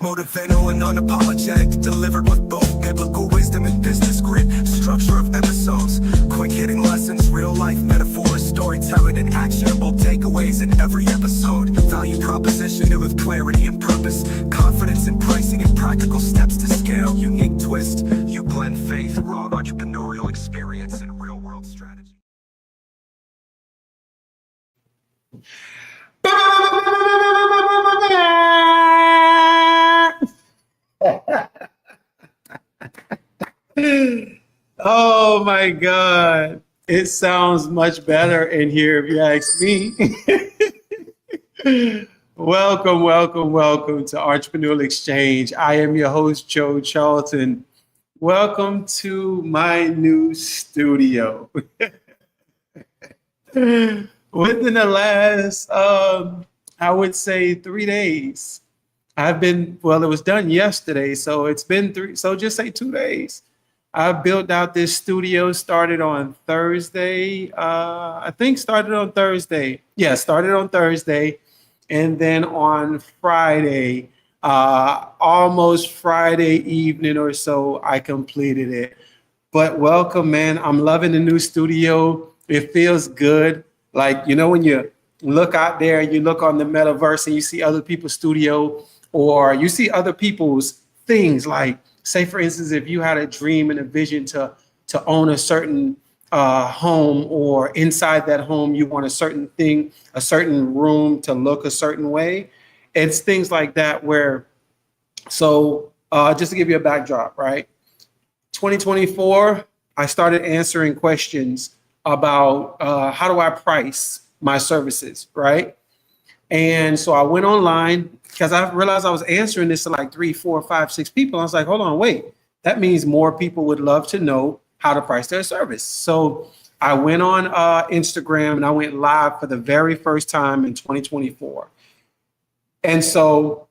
Motivational and unapologetic, delivered with both biblical wisdom and business grit. Structure of episodes, quick hitting lessons, real life metaphors, storytelling and actionable takeaways in every episode. Value proposition with clarity and purpose, confidence in pricing and practical steps to scale. Unique twist, you blend faith, raw entrepreneurial experience and real world strategy. Oh my God. It sounds much better in here if you ask me. Welcome to Entrepreneurial Exchange. I am your host, Joe Charlton. Welcome to my new studio. Within the last, I would say 3 days, it was done yesterday, so it's been just say 2 days. I built out this studio, started on Thursday. Started on Thursday. And then on Friday, almost Friday evening or so, I completed it. But welcome, man. I'm loving the new studio. It feels good. Like, when you look out there, you look on the metaverse and you see other people's studio, or you see other people's things. Like, say, for instance, if you had a dream and a vision to own a certain home, or inside that home, you want a certain thing, a certain room to look a certain way. It's things like that just to give you a backdrop, right? 2024, I started answering questions about how do I price my services, right? And so I went online because I realized I was answering this to like 3, 4, 5, 6 people. I was like, hold on, wait. That means more people would love to know how to price their service. So I went on Instagram and I went live for the very first time in 2024. And so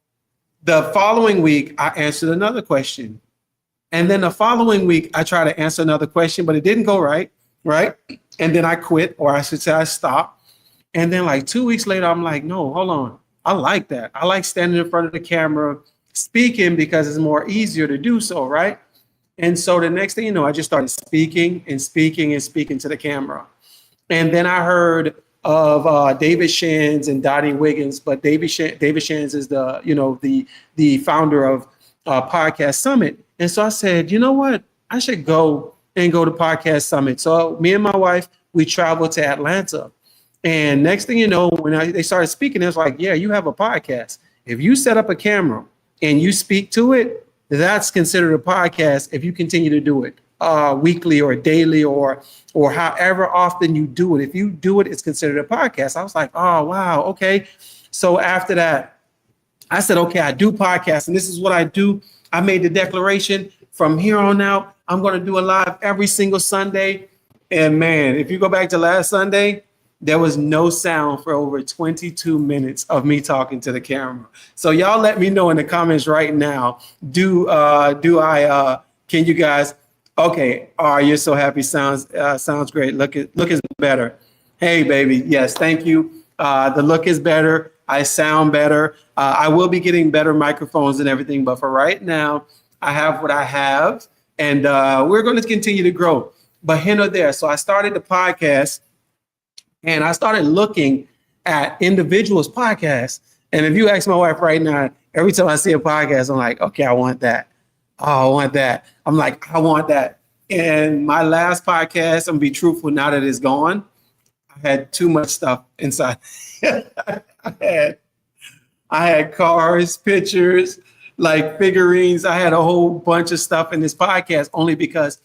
the following week, I answered another question. And then the following week, I tried to answer another question, but it didn't go right? And then I quit, or I should say I stopped. And then like 2 weeks later, I'm like, no, hold on. I like that. I like standing in front of the camera speaking because it's more easier to do so, right? And so the next thing you know, I just started speaking to the camera. And then I heard of David Shands and Dottie Wiggins, but David Shands is the founder of Podcast Summit. And so I said, you know what? I should go to Podcast Summit. So me and my wife, we traveled to Atlanta. And next thing you know, when they started speaking, it was like, yeah, you have a podcast. If you set up a camera and you speak to it, that's considered a podcast if you continue to do it weekly or daily or however often you do it. If you do it, it's considered a podcast. I was like, oh, wow, okay. So after that, I said, okay, I do podcasts, and this is what I do. I made the declaration from here on out, I'm going to do a live every single Sunday. And man, if you go back to last Sunday, there was no sound for over 22 minutes of me talking to the camera. So y'all let me know in the comments right now. Can you guys? Okay. Oh, you're so happy. Sounds great. Look is better. Hey, baby. Yes. Thank you. The look is better. I sound better. I will be getting better microphones and everything. But for right now, I have what I have, and we're going to continue to grow. But here or there. So I started the podcast. And I started looking at individuals' podcasts. And if you ask my wife right now, every time I see a podcast, I'm like, okay, I want that. Oh, I want that. I'm like, I want that. And my last podcast, I'm gonna be truthful now that it's gone, I had too much stuff inside. I had cars, pictures, like figurines. I had a whole bunch of stuff in this podcast only because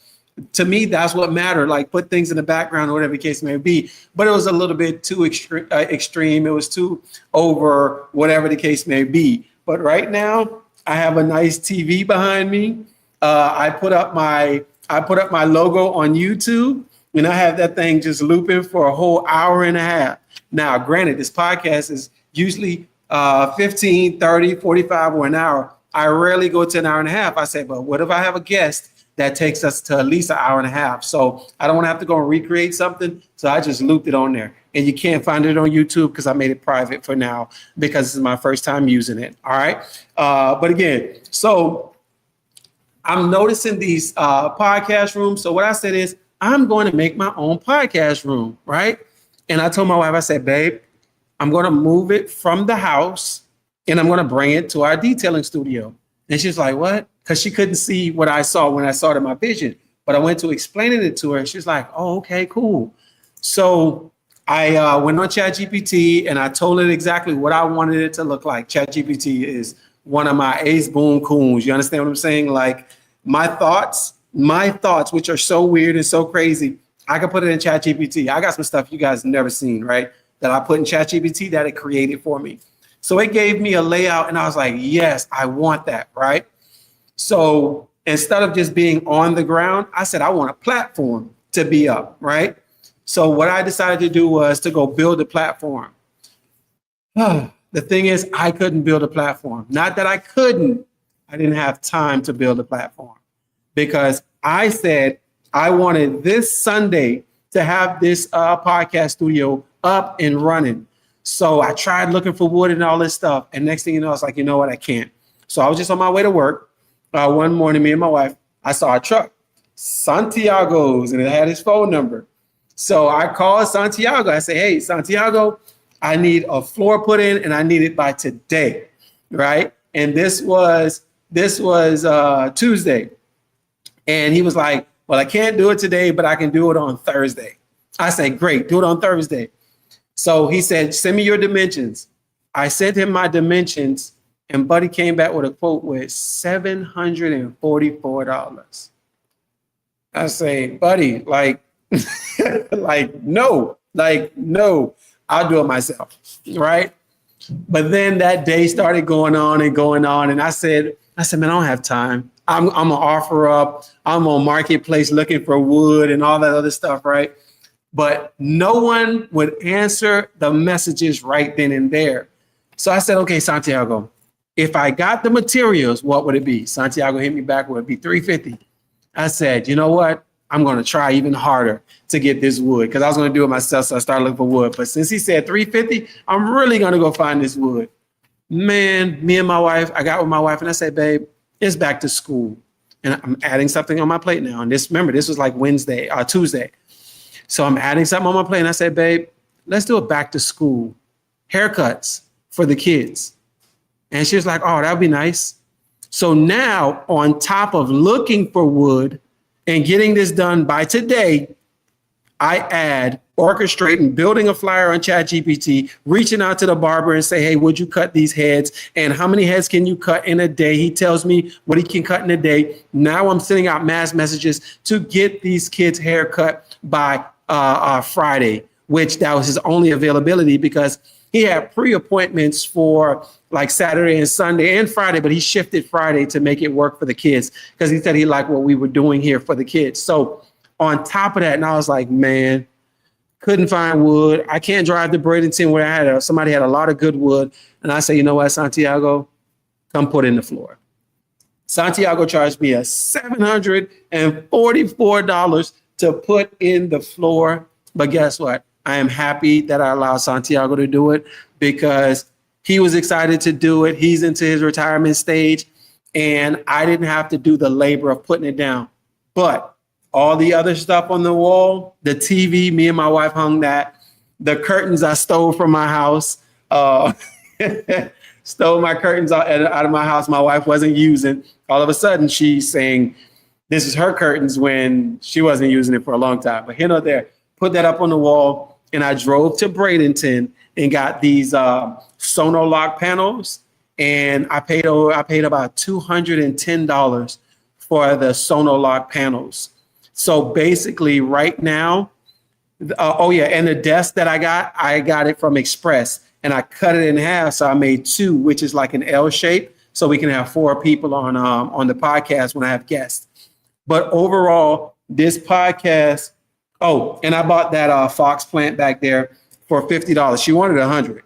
to me, that's what mattered, like put things in the background or whatever the case may be. But it was a little bit too extreme. It was too over, whatever the case may be. But right now, I have a nice TV behind me. I put up my logo on YouTube, and I have that thing just looping for a whole hour and a half. Now, granted, this podcast is usually 15, 30, 45, or an hour. I rarely go to an hour and a half. I say, but what if I have a guest that takes us to at least an hour and a half. So I don't want to have to go and recreate something. So I just looped it on there. And you can't find it on YouTube because I made it private for now because this is my first time using it. All right. But again, so I'm noticing these podcast rooms. So what I said is I'm going to make my own podcast room, right? And I told my wife, I said, babe, I'm going to move it from the house and I'm going to bring it to our detailing studio. And she's like, what? Because she couldn't see what I saw when I saw it in my vision. But I went to explaining it to her. And she's like, oh, okay, cool. So I went on ChatGPT and I told it exactly what I wanted it to look like. ChatGPT is one of my ace boom coons. You understand what I'm saying? Like my thoughts, which are so weird and so crazy, I can put it in ChatGPT. I got some stuff you guys have never seen, right? That I put in ChatGPT that it created for me. So it gave me a layout and I was like, yes, I want that, right? So instead of just being on the ground, I said, I want a platform to be up, right? So what I decided to do was to go build a platform. The thing is, I couldn't build a platform. Not that I couldn't, I didn't have time to build a platform because I said I wanted this Sunday to have this podcast studio up and running. So I tried looking for wood and all this stuff. And next thing you know, I was like, you know what? I can't. So I was just on my way to work. One morning, me and my wife, I saw a truck, Santiago's, and it had his phone number. So I called Santiago. I said, hey, Santiago, I need a floor put in and I need it by today, right? And this was Tuesday. And he was like, well, I can't do it today, but I can do it on Thursday. I said, great, do it on Thursday. So he said, send me your dimensions. I sent him my dimensions and Buddy came back with a quote with $744. I say, Buddy, like, no, I'll do it myself, right? But then that day started going on. And I said, man, I don't have time. I'm gonna offer up. I'm on Marketplace looking for wood and all that other stuff, right? But no one would answer the messages right then and there. So I said, okay, Santiago, if I got the materials, what would it be? Santiago hit me back, would it be $350? I said, you know what? I'm going to try even harder to get this wood because I was going to do it myself. So I started looking for wood. But since he said $350, I'm really going to go find this wood. Man, me and my wife, I got with my wife and I said, babe, it's back to school. And I'm adding something on my plate now. And this was like Tuesday. So I'm adding something on my plate. And I said, babe, let's do a back to school haircuts for the kids. And she was like, oh, that'd be nice. So now on top of looking for wood and getting this done by today, I add orchestrating, building a flyer on ChatGPT, reaching out to the barber and say, hey, would you cut these heads? And how many heads can you cut in a day? He tells me what he can cut in a day. Now I'm sending out mass messages to get these kids' hair cut by Friday, which that was his only availability because he had pre-appointments for like Saturday and Sunday and Friday, but he shifted Friday to make it work for the kids because he said he liked what we were doing here for the kids. So on top of that, and I was like, man, couldn't find wood. I can't drive to Bradenton where somebody had a lot of good wood. And I said, you know what, Santiago, come put in the floor. Santiago charged me $744 to put in the floor. But guess what? I am happy that I allowed Santiago to do it because he was excited to do it. He's into his retirement stage and I didn't have to do the labor of putting it down. But all the other stuff on the wall, the TV, me and my wife hung that. The curtains I stole from my house, stole my curtains out of my house my wife wasn't using. All of a sudden she's saying, this is her curtains when she wasn't using it for a long time. But here nor there, put that up on the wall. And I drove to Bradenton and got these Sonolock panels. And I paid about $210 for the Sonolock panels. So basically right now, and the desk that I got it from Express and I cut it in half. So I made two, which is like an L shape. So we can have 4 people on the podcast when I have guests. But overall, this podcast, and I bought that Fox plant back there for $50. She wanted $100.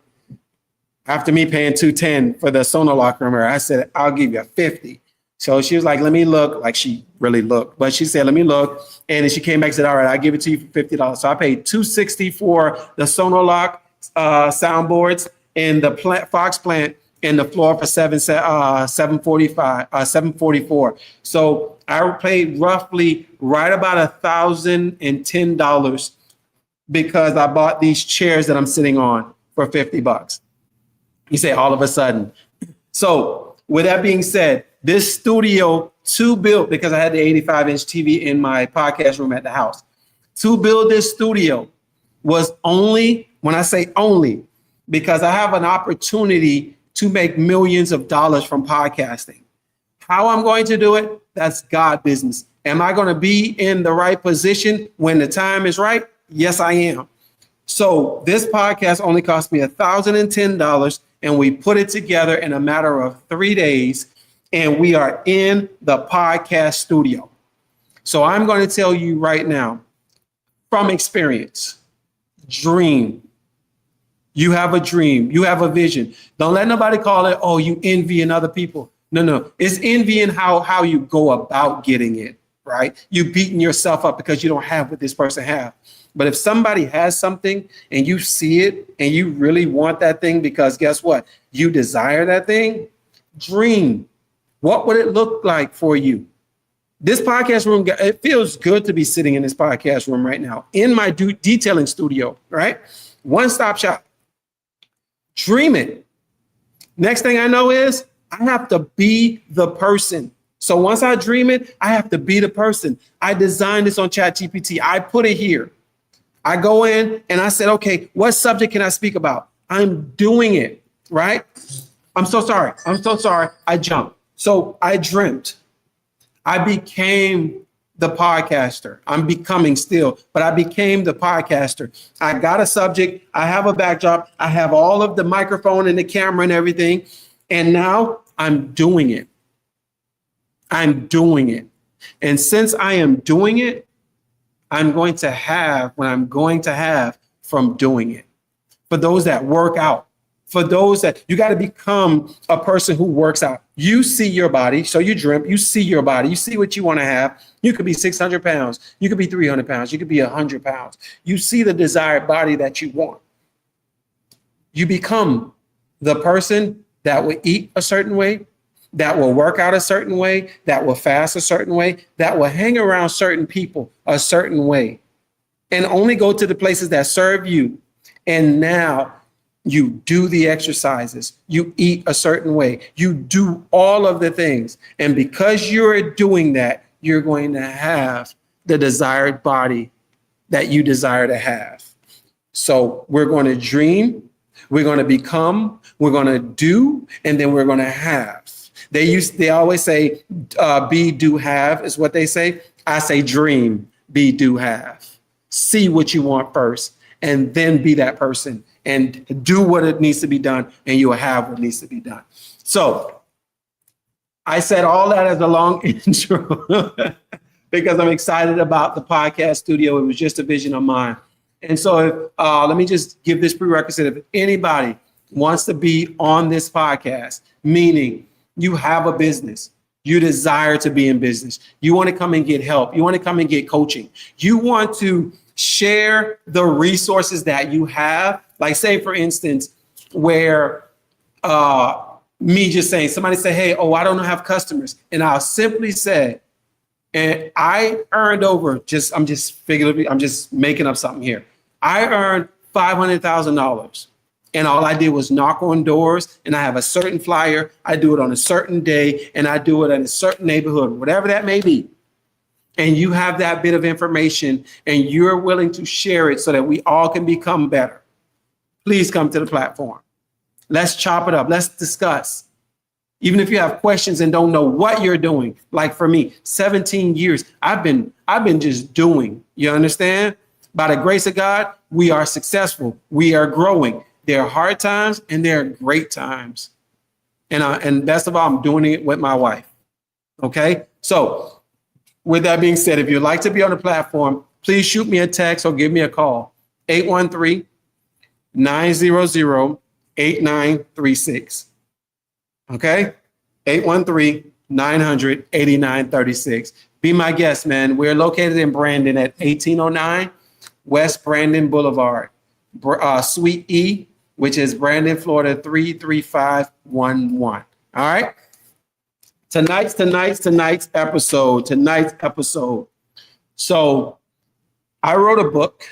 After me paying $210 for the Sonolock room, I said, I'll give you $50. So she was like, let me look. Like she really looked, but she said, let me look. And then she came back and said, all right, I'll give it to you for $50. So I paid $260 for the Sonolock soundboards and the Fox plant and the floor for 744. So I paid roughly right about $1,010 because I bought these chairs that I'm sitting on for $50. You say all of a sudden. So with that being said, this studio to build, because I had the 85-inch TV in my podcast room at the house, to build this studio was only, when I say only, because I have an opportunity to make millions of dollars from podcasting. How I'm going to do it, that's God business. Am I going to be in the right position when the time is right? Yes, I am. So this podcast only cost me $1,010, and we put it together in a matter of 3 days, and we are in the podcast studio. So I'm going to tell you right now, from experience, dream. You have a dream. You have a vision. Don't let nobody call it, oh, you envying other people. No. It's envying how you go about getting it, right? You beating yourself up because you don't have what this person has. But if somebody has something and you see it and you really want that thing, because guess what? You desire that thing, dream. What would it look like for you? This podcast room, it feels good to be sitting in this podcast room right now in my detailing studio, right? One-stop shop. Dream it. Next thing I know is I have to be the person. So once I dream it, I have to be the person. I designed this on ChatGPT. I put it here. I go in and I said, okay, what subject can I speak about? I'm doing it, right? I'm so sorry. I jumped. So I dreamt. I became the podcaster. I'm becoming still, but I became the podcaster. I got a subject. I have a backdrop. I have all of the microphone and the camera and everything. And now I'm doing it. I'm doing it. And since I am doing it, I'm going to have what I'm going to have from doing it. For those that work out, for those that you got to become a person who works out. You see your body. So you dream, you see your body. You see what you want to have. You could be 600 pounds. You could be 300 pounds. You could be 100 pounds. You see the desired body that you want. You become the person that will eat a certain way, that will work out a certain way, that will fast a certain way, that will hang around certain people a certain way, and only go to the places that serve you. And now you do the exercises, you eat a certain way, you do all of the things. And because you're doing that, you're going to have the desired body that you desire to have. So we're going to dream, we're going to become, we're going to do, and then we're going to have. They always say, be, do, have is what they say. I say dream, be, do, have. See what you want first, and then be that person and do what it needs to be done, and you will have what needs to be done. So I said all that as a long intro because I'm excited about the podcast studio. It was just a vision of mine. And so let me just give this prerequisite. If anybody wants to be on this podcast, meaning you have a business, you desire to be in business, you want to come and get help, you want to come and get coaching, you want to share the resources that you have. Like say, for instance, where me just saying, somebody say, hey, oh, I don't have customers. And I'll simply say, and I earned over, I'm just making up something here. I earned $500,000. And all I did was knock on doors, and I have a certain flyer. I do it on a certain day, and I do it in a certain neighborhood, whatever that may be. And you have that bit of information, and you're willing to share it so that we all can become better. Please come to the platform. Let's chop it up. Let's discuss. Even if you have questions and don't know what you're doing, like for me, 17 years, I've been just doing. You understand? By the grace of God, we are successful. We are growing. There are hard times and there are great times. And best of all, I'm doing it with my wife. Okay. So with that being said, if you'd like to be on the platform, please shoot me a text or give me a call. 813-900-8936. Okay. 813 900-8936. Be my guest, man. We're located in Brandon at 1809 West Brandon Boulevard, Suite E, which is Brandon, Florida 33511. All right. Tonight's episode. So I wrote a book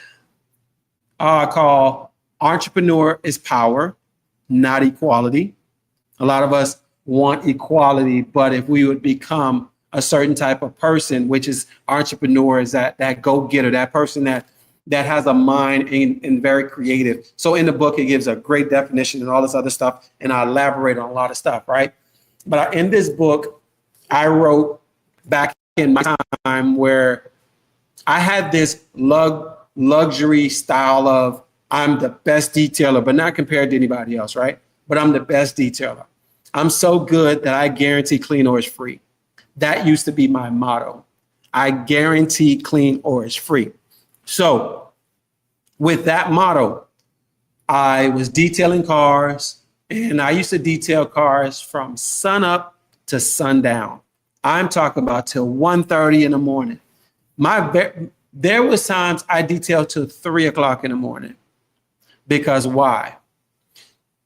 called Entrepreneur is Power, Not Equality. A lot of us want equality, but if we would become a certain type of person, which is entrepreneurs, that go-getter, that person that has a mind and very creative. So in the book, it gives a great definition and all this other stuff, and I elaborate on a lot of stuff, right? But in this book, I wrote back in my time where I had this luxury style of I'm the best detailer, but not compared to anybody else, right? But I'm the best detailer. I'm so good that I guarantee clean or is free. That used to be my motto. I guarantee clean or is free. So with that motto, I was detailing cars, and I used to detail cars from sun up to sundown. I'm talking about till 1:30 in the morning. There was times I detailed till 3 o'clock in the morning. Because why?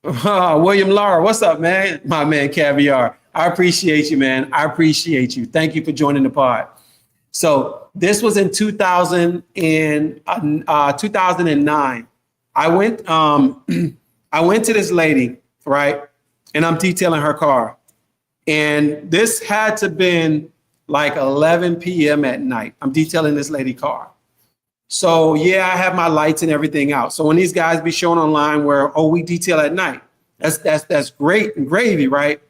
William Lara, what's up, man? My man Caviar. I appreciate you, man. I appreciate you. Thank you for joining the pod. So this was in 2009. I went to this lady, right? And I'm detailing her car. And this had to been like 11 p.m. at night. I'm detailing this lady car. So yeah, I have my lights and everything out. So when these guys be showing online where, oh, we detail at night, that's great and gravy, right?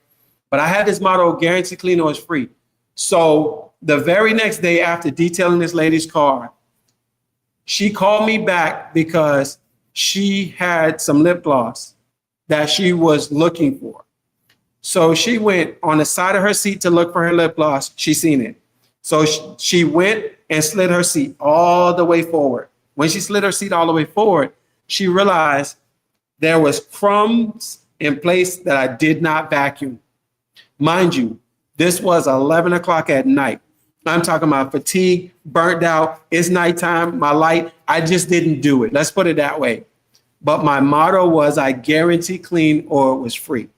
But I had this motto, guarantee clean or is free. So the very next day after detailing this lady's car, she called me back because she had some lip gloss that she was looking for. So she went on the side of her seat to look for her lip gloss. She seen it. So she went and slid her seat all the way forward. When she slid her seat all the way forward, she realized there was crumbs in place that I did not vacuum. Mind you, this was 11 o'clock at night. I'm talking about fatigue, burnt out. It's nighttime, my light. I just didn't do it. Let's put it that way. But my motto was I guarantee clean or it was free.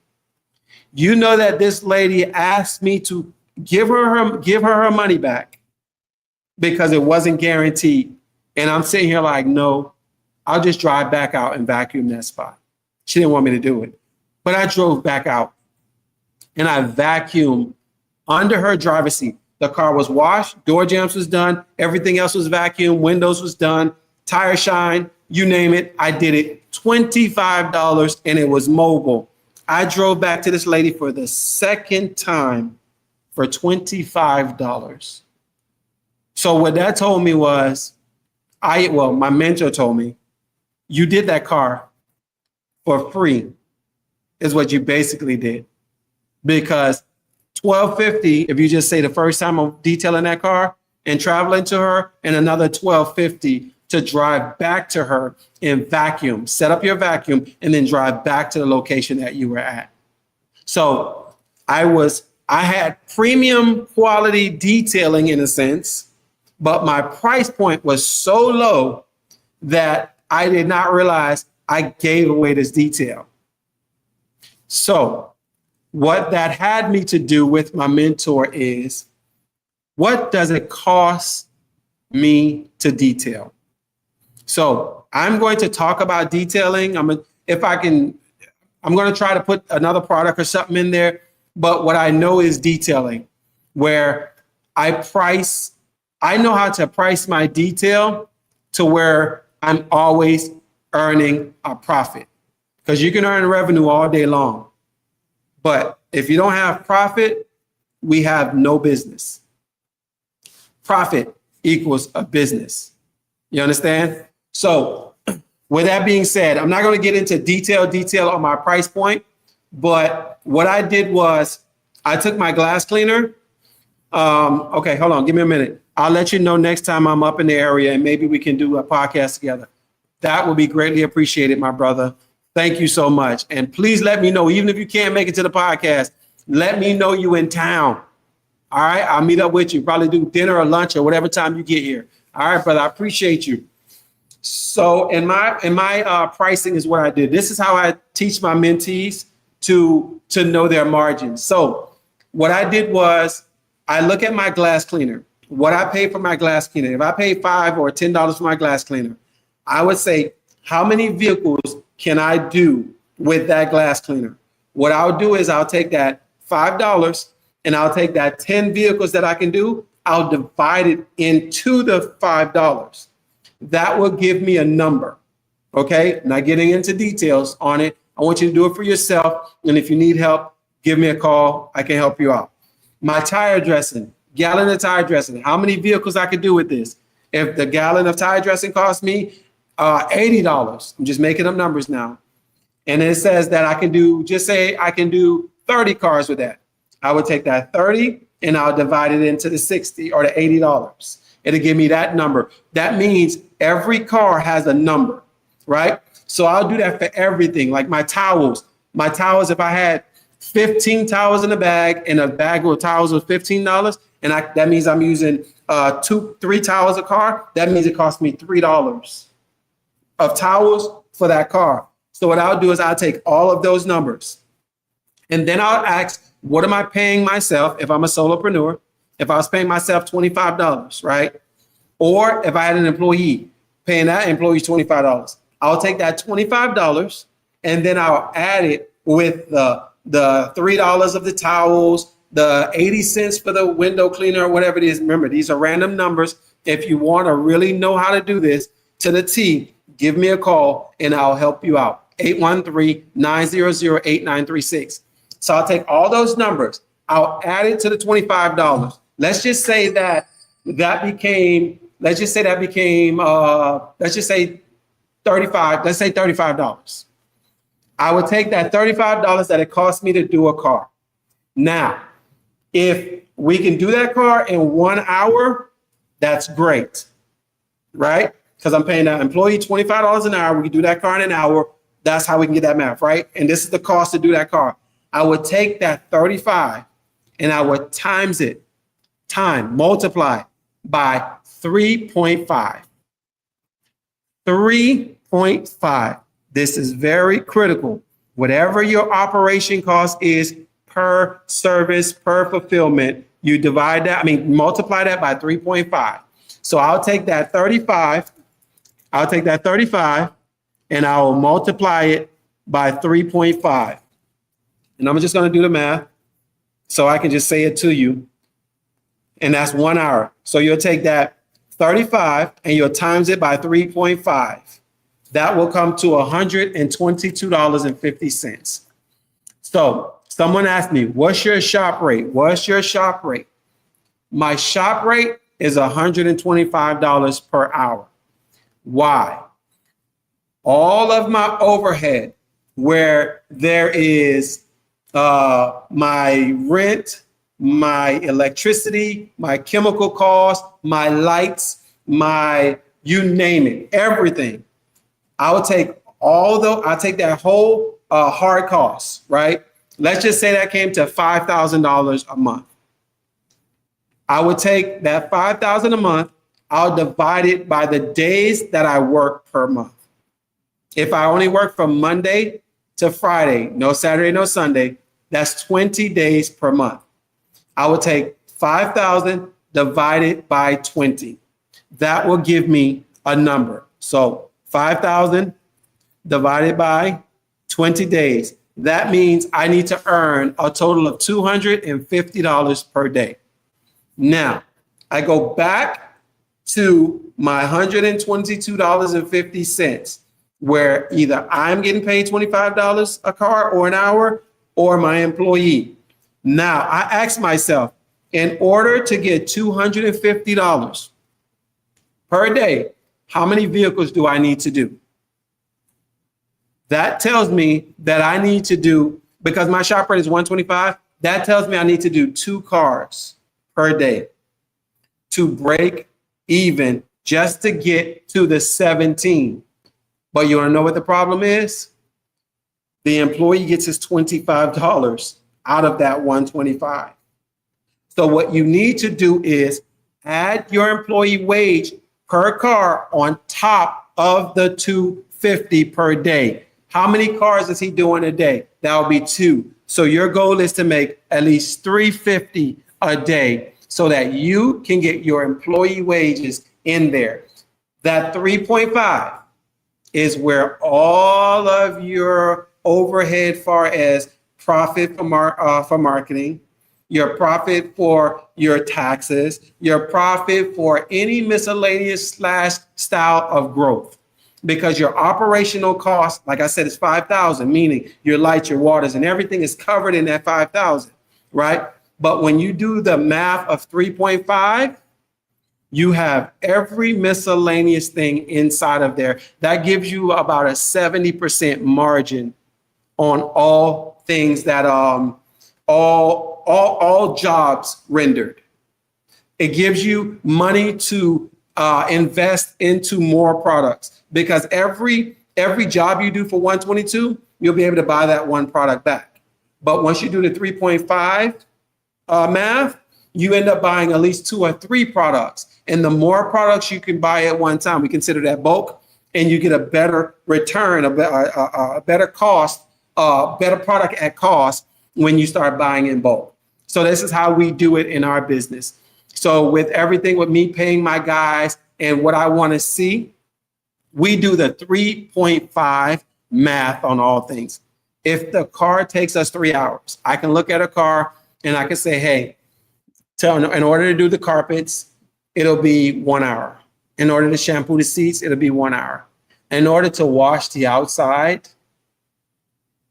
You know that this lady asked me to give her her money back because it wasn't guaranteed. And I'm sitting here like, no, I'll just drive back out and vacuum that spot. She didn't want me to do it. But I drove back out and I vacuumed under her driver's seat. The car was washed, door jams was done, everything else was vacuumed, windows was done, tire shine, you name it. I did it. $25 and it was mobile. I drove back to this lady for the second time for $25. So what that told me was, my mentor told me, you did that car for free is what you basically did. Because $12.50, if you just say the first time I'm detailing that car and traveling to her, and another $12.50 to drive back to her and vacuum, set up your vacuum, and then drive back to the location that you were at. So I had premium quality detailing in a sense, but my price point was so low that I did not realize I gave away this detail. So what that had me to do with my mentor is, what does it cost me to detail? So I'm going to talk about detailing. I'm going to try to put another product or something in there. But what I know is detailing, where I know how to price my detail to where I'm always earning a profit. Because you can earn revenue all day long. But if you don't have profit, we have no business. Profit equals a business. You understand? So with that being said, I'm not going to get into detail on my price point. But what I did was I took my glass cleaner. Okay, hold on. Give me a minute. I'll let you know next time I'm up in the area and maybe we can do a podcast together. That would be greatly appreciated, my brother. Thank you so much. And please let me know, even if you can't make it to the podcast, let me know you in town. All right, I'll meet up with you. Probably do dinner or lunch or whatever time you get here. All right, brother, I appreciate you. So in my pricing is what I did. This is how I teach my mentees to know their margins. So what I did was I look at my glass cleaner, what I pay for my glass cleaner. If I pay $5 or $10 for my glass cleaner, I would say, how many vehicles can I do with that glass cleaner? What I'll do is I'll take that $5 and I'll take that 10 vehicles that I can do. I'll divide it into the $5. That will give me a number. Okay, not getting into details on it. I want you to do it for yourself. And if you need help, give me a call. I can help you out. My tire dressing, gallon of tire dressing, how many vehicles I could do with this? If the gallon of tire dressing costs me $80, I'm just making up numbers now. And it says that I can do, just say I can do 30 cars with that. I would take that 30 and I'll divide it into the 60 or the $80. It'll give me that number. That means every car has a number, right? So I'll do that for everything, like my towels. My towels, if I had 15 towels in a bag and a bag of towels was $15, and that means I'm using 3 towels a car, that means it costs me $3 of towels for that car. So what I'll do is I'll take all of those numbers and then I'll ask, what am I paying myself if I'm a solopreneur? If I was paying myself $25, right? Or if I had an employee, paying that employee $25, I'll take that $25 and then I'll add it with the $3 of the towels, the 80 cents for the window cleaner, or whatever it is. Remember, these are random numbers. If you want to really know how to do this to the T, give me a call and I'll help you out. 813-900-8936. So I'll take all those numbers. I'll add it to the $25. Let's just say that became, let's just say 35, let's say $35. I would take that $35 that it cost me to do a car. Now, if we can do that car in 1 hour, that's great, right? Because I'm paying that employee $25 an hour. We can do that car in an hour. That's how we can get that math, right? And this is the cost to do that car. I would take that 35 and I would multiply by 3.5. 3.5. This is very critical. Whatever your operation cost is per service, per fulfillment, you multiply that by 3.5. So I'll take that 35 and I will multiply it by 3.5. And I'm just going to do the math so I can just say it to you. And that's 1 hour. So you'll take that 35 and you'll times it by 3.5. That will come to $122.50. So someone asked me, what's your shop rate? What's your shop rate? My shop rate is $125 per hour. Why? All of my overhead, where there is my rent, my electricity, my chemical costs, my lights, you name it, everything. I'll take that whole hard cost, right? Let's just say that came to $5,000 a month. I would take that $5,000 a month. I'll divide it by the days that I work per month. If I only work from Monday to Friday, no Saturday, no Sunday, that's 20 days per month. I would take 5,000 divided by 20. That will give me a number. So 5,000 divided by 20 days. That means I need to earn a total of $250 per day. Now, I go back to my $122.50, where either I'm getting paid $25 a car or an hour, or my employee. Now, I ask myself, in order to get $250 per day, how many vehicles do I need to do? That tells me that I need to do, because my shop rate is $125, that tells me I need to do 2 cars per day to break even, just to get to the 17. But you want to know what the problem is? The employee gets his $25 out of that $125. So what you need to do is add your employee wage per car on top of the 250 per day. How many cars is he doing a day? That will be 2. So your goal is to make at least 350 a day so that you can get your employee wages in there. That 3.5 is where all of your overhead far as profit for marketing, your profit for your taxes, your profit for any miscellaneous / style of growth. Because your operational cost, like I said, is 5,000, meaning your lights, your waters, and everything is covered in that 5,000, right? But when you do the math of 3.5, you have every miscellaneous thing inside of there. That gives you about a 70% margin on all things that all jobs rendered. It gives you money to invest into more products, because every job you do for 122, you'll be able to buy that one product back. But once you do the 3.5 math, you end up buying at least 2 or 3 products. And the more products you can buy at one time, we consider that bulk, and you get a better return, a better cost, better product at cost when you start buying in bulk. So this is how we do it in our business. So with everything, with me paying my guys and what I want to see, we do the 3.5 math on all things. If the car takes us 3 hours, I can look at a car and I can say, hey, in order to do the carpets, it'll be 1 hour. In order to shampoo the seats, it'll be 1 hour. In order to wash the outside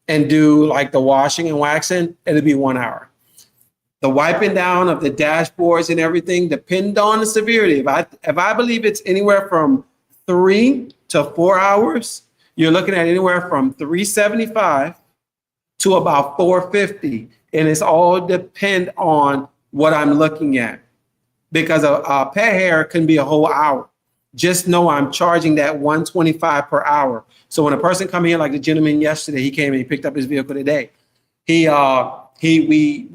and do like the washing and waxing, it'll be 1 hour. The wiping down of the dashboards and everything depend on the severity. If I believe it's anywhere from 3 to 4 hours, you're looking at anywhere from $375 to about $450, and it's all depend on what I'm looking at. Because a pet hair can be a whole hour. Just know I'm charging that $125 per hour. So when a person come here, like the gentleman yesterday, he came and he picked up his vehicle today. We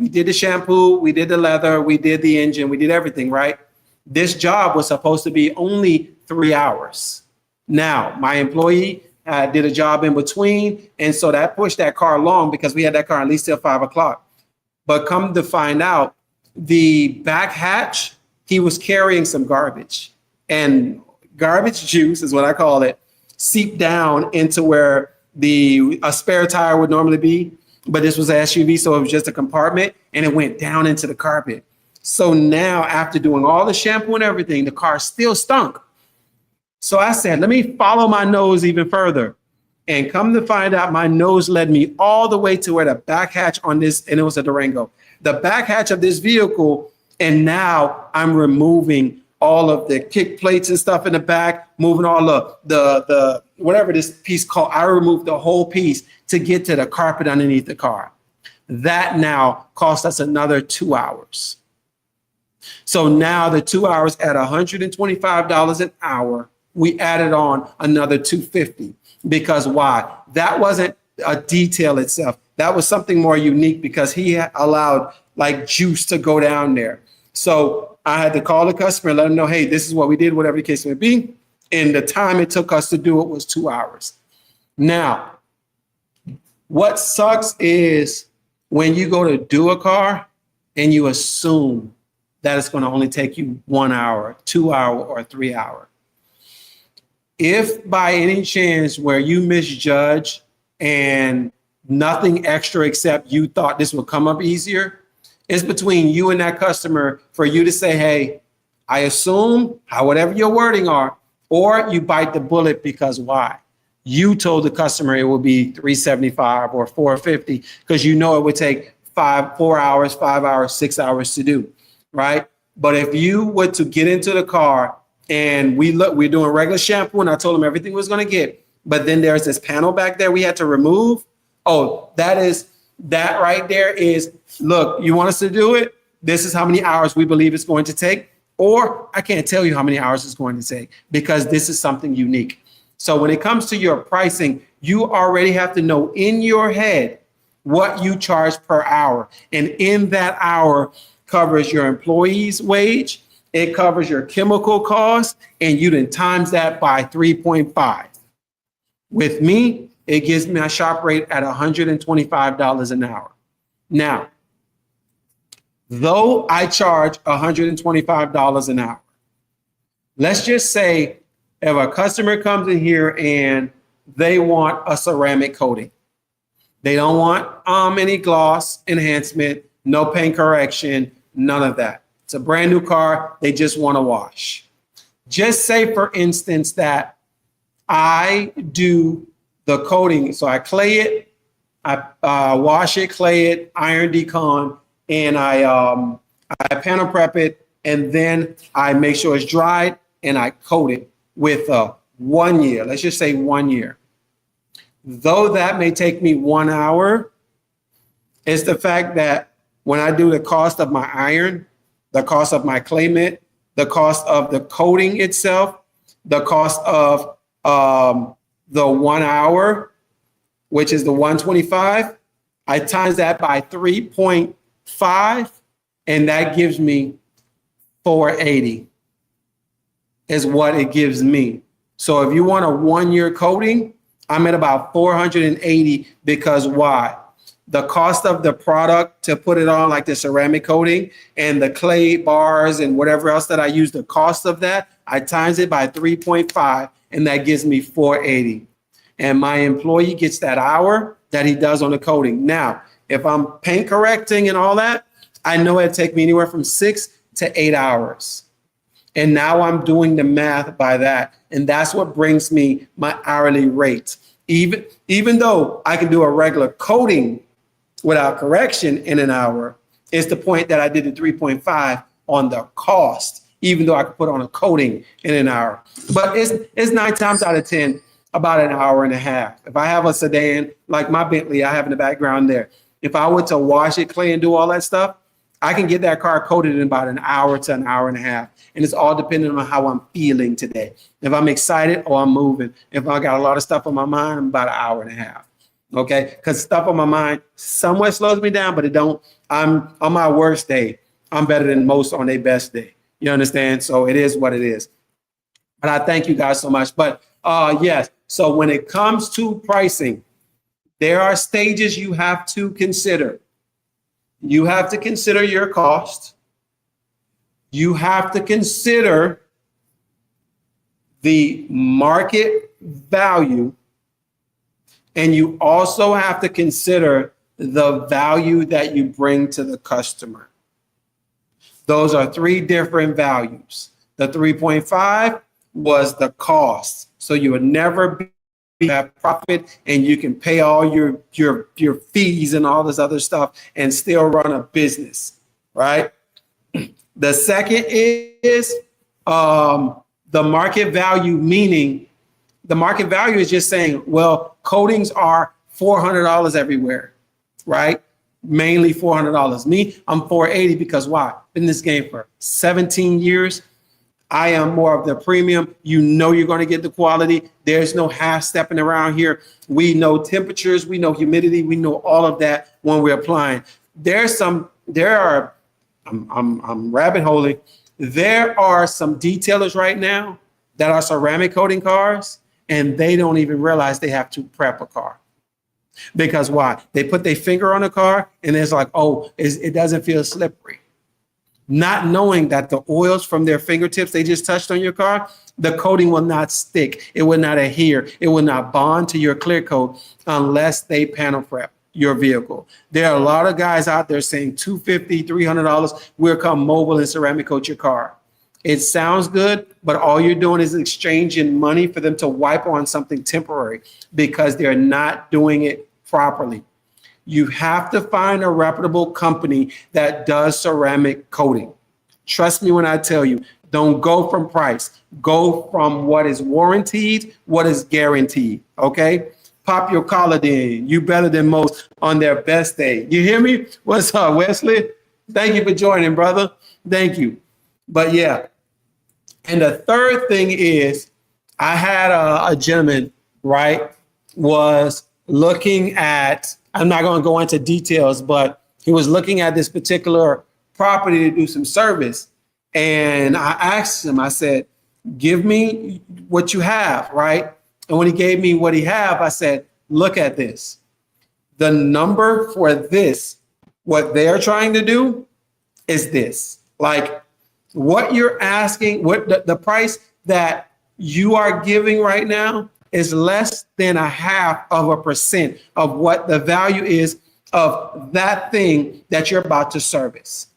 did the shampoo, we did the leather, we did the engine, we did everything, right? This job was supposed to be only 3 hours. Now, my employee did a job in between, and so that pushed that car along because we had that car at least till 5 o'clock. But come to find out, the back hatch, he was carrying some garbage, and garbage juice is what I call it, seeped down into where a spare tire would normally be. But this was an SUV, so it was just a compartment, and it went down into the carpet. So now, after doing all the shampoo and everything, the car still stunk. So I said, let me follow my nose even further. And come to find out, my nose led me all the way to where the back hatch on this, and it was a Durango, the back hatch of this vehicle. And now I'm removing all of the kick plates and stuff in the back, moving all the whatever this piece called. I removed the whole piece to get to the carpet underneath the car. That now cost us another 2 hours. So now the 2 hours at $125 an hour, we added on another $250. Because why? That wasn't a detail itself. That was something more unique because he allowed like juice to go down there. So I had to call the customer and let them know, hey, this is what we did, whatever the case may be. And the time it took us to do it was 2 hours. Now, what sucks is when you go to do a car and you assume that it's going to only take you 1 hour, 2 hour, or 3 hour. If by any chance where you misjudge and nothing extra except you thought this would come up easier, it's between you and that customer for you to say, hey, I assume, whatever your wording are, or you bite the bullet because why? You told the customer it would be $375 or $450 because you know it would take 4 hours, 5 hours, 6 hours to do, right? But if you were to get into the car and we're doing regular shampoo and I told them everything was going to get, but then there's this panel back there we had to remove. Oh, that right there is, look, you want us to do it? This is how many hours we believe it's going to take. Or I can't tell you how many hours it's going to take because this is something unique. So when it comes to your pricing, you already have to know in your head what you charge per hour. And in that hour, covers your employee's wage, it covers your chemical costs, and you then times that by 3.5. With me, it gives me a shop rate at $125 an hour. Now, though I charge $125 an hour, let's just say if a customer comes in here and they want a ceramic coating, they don't want any gloss enhancement, no paint correction, none of that. It's a brand new car. They just want to wash. Just say, for instance, that I do the coating. So I clay it, I wash it, clay it, iron decon, and I panel prep it, and then I make sure it's dried and I coat it with 1 year. Let's just say 1 year. Though that may take me 1 hour, it's the fact that when I do the cost of my iron, the cost of my clay mitt, the cost of the coating itself, the cost of the 1 hour, which is the 125, I times that by 3.5, and that gives me 480 is what it gives me. So if you want a 1 year coating, I'm at about 480 because why? The cost of the product to put it on, like the ceramic coating and the clay bars and whatever else that I use, the cost of that, I times it by 3.5, and that gives me 480. And my employee gets that hour that he does on the coating. Now, if I'm paint correcting and all that, I know it'd take me anywhere from 6 to 8 hours. And now I'm doing the math by that. And that's what brings me my hourly rate. Even though I can do a regular coating without correction in an hour, it's the point that I did the 3.5 on the cost, even though I could put on a coating in an hour. But it's 9 times out of 10, about an hour and a half. If I have a sedan, like my Bentley I have in the background there, if I were to wash it, clay, and do all that stuff, I can get that car coated in about an hour to an hour and a half. And it's all dependent on how I'm feeling today. If I'm excited or I'm moving. If I got a lot of stuff on my mind, I'm about an hour and a half. Okay? Because stuff on my mind somewhat slows me down, but it don't. I'm on my worst day, I'm better than most on their best day. You understand? So it is what it is. But I thank you guys so much. But yes, so when it comes to pricing, there are stages you have to consider. You have to consider your cost. You have to consider the market value. And you also have to consider the value that you bring to the customer. Those are 3 different values. The 3.5 was the cost. So you would never have profit, and you can pay all your fees and all this other stuff and still run a business, right? The second is the market value, meaning the market value is just saying, well, coatings are $400 everywhere, right? Mainly $400. Me, I'm 480 because why? Been in this game for 17 years. I am more of the premium. You know you're going to get the quality. There's no half stepping around here. We know temperatures, we know humidity, we know all of that when we're applying. I'm rabbit holing. There are some detailers right now that are ceramic coating cars, and they don't even realize they have to prep a car. Because why? They put their finger on a car and it's like, oh, it doesn't feel slippery. Not knowing that the oils from their fingertips they just touched on your car, the coating will not stick. It will not adhere. It will not bond to your clear coat unless they panel prep your vehicle. There are a lot of guys out there saying $250, $300, we'll come mobile and ceramic coat your car. It sounds good, but all you're doing is exchanging money for them to wipe on something temporary because they're not doing it properly. You have to find a reputable company that does ceramic coating. Trust me when I tell you, don't go from price. Go from what is warranted, what is guaranteed, okay? Pop your collar then. You better than most on their best day. You hear me? What's up, Wesley? Thank you for joining, brother. Thank you. But yeah. And the third thing is, I had a gentleman, right, was looking at, I'm not going to go into details, but he was looking at this particular property to do some service. And I asked him, I said, give me what you have, right? And when he gave me what he have, I said, look at this. The number for this, what they're trying to do is this. Like what you're asking, what the price that you are giving right now is less than 0.5% of what the value is of that thing that you're about to service.